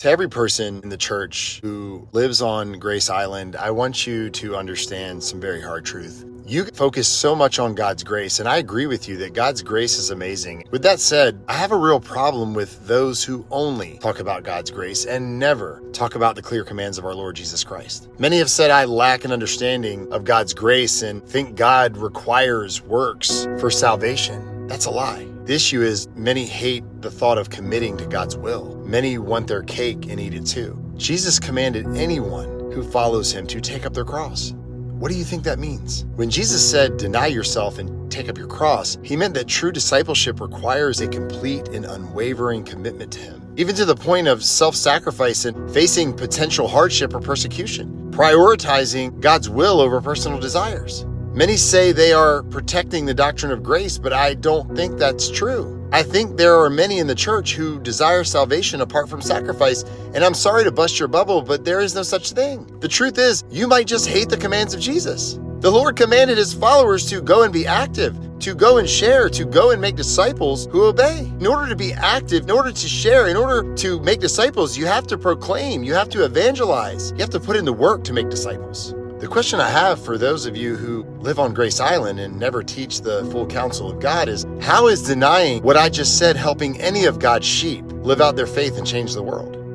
To every person in the church who lives on Grace Island, I want you to understand some very hard truth. You focus so much on God's grace, and I agree with you that God's grace is amazing. With that said, I have a real problem with those who only talk about God's grace and never talk about the clear commands of our Lord Jesus Christ. Many have said I lack an understanding of God's grace and think God requires works for salvation. That's a lie. The issue is many hate the thought of committing to God's will. Many want their cake and eat it too. Jesus commanded anyone who follows him to take up their cross. What do you think that means? When Jesus said, deny yourself and take up your cross, he meant that true discipleship requires a complete and unwavering commitment to him, even to the point of self-sacrifice and facing potential hardship or persecution, prioritizing God's will over personal desires. Many say they are protecting the doctrine of grace, but I don't think that's true. I think there are many in the church who desire salvation apart from sacrifice, and I'm sorry to bust your bubble, but there is no such thing. The truth is, you might just hate the commands of Jesus. The Lord commanded his followers to go and be active, to go and share, to go and make disciples who obey. In order to be active, in order to share, in order to make disciples, you have to proclaim, you have to evangelize, you have to put in the work to make disciples. The question I have for those of you who live on Grace Island and never teach the full counsel of God is, how is denying what I just said helping any of God's sheep live out their faith and change the world?